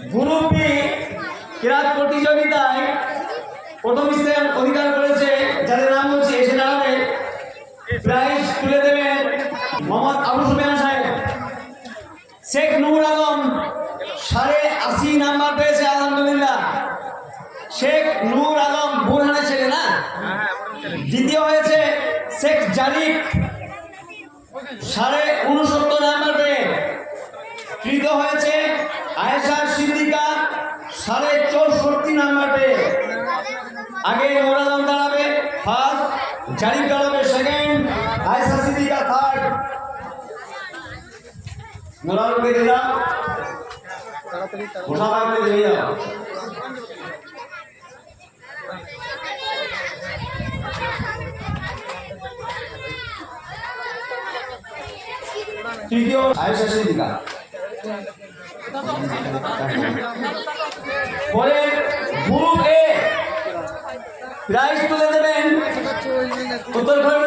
Group B ক্রীড়া প্রতিযোগিতায় প্রথম স্থান অধিকার করেছে, যাদের নাম হচ্ছে এসে দাঁড়াবে। প্রাইজ তুলে দেবেন মোহাম্মদ আবু সুফিয়ান সাহেব। শেখ নূর আলম ৮৫ নাম্বার পেয়েছে, আলহামদুলিল্লাহ। শেখ নূর আলম বুরহানের ছেলে না? দ্বিতীয় হয়েছে শেখ জারিফ ৬৯ নাম্বার পেয়ে। তৃতীয় হয়েছে আয়েশা সিদ্দিকা ৬৪ নাম্বার পেয়ে। আগে নূর আলম দাঁড়াবে ফার্স্ট, জারিফ দাঁড়াবে সেকেন্ড, আয়েশা সিদ্দিকা থার্ড। নূর আলমকে দিলাম, মোসাফাকে দিয়ে যাও। তৃতীয় আয়েশা সিদ্দিকা। পরে গ্রুপ এ প্রাইজ তুলে দেবেন উত্তর খন্ড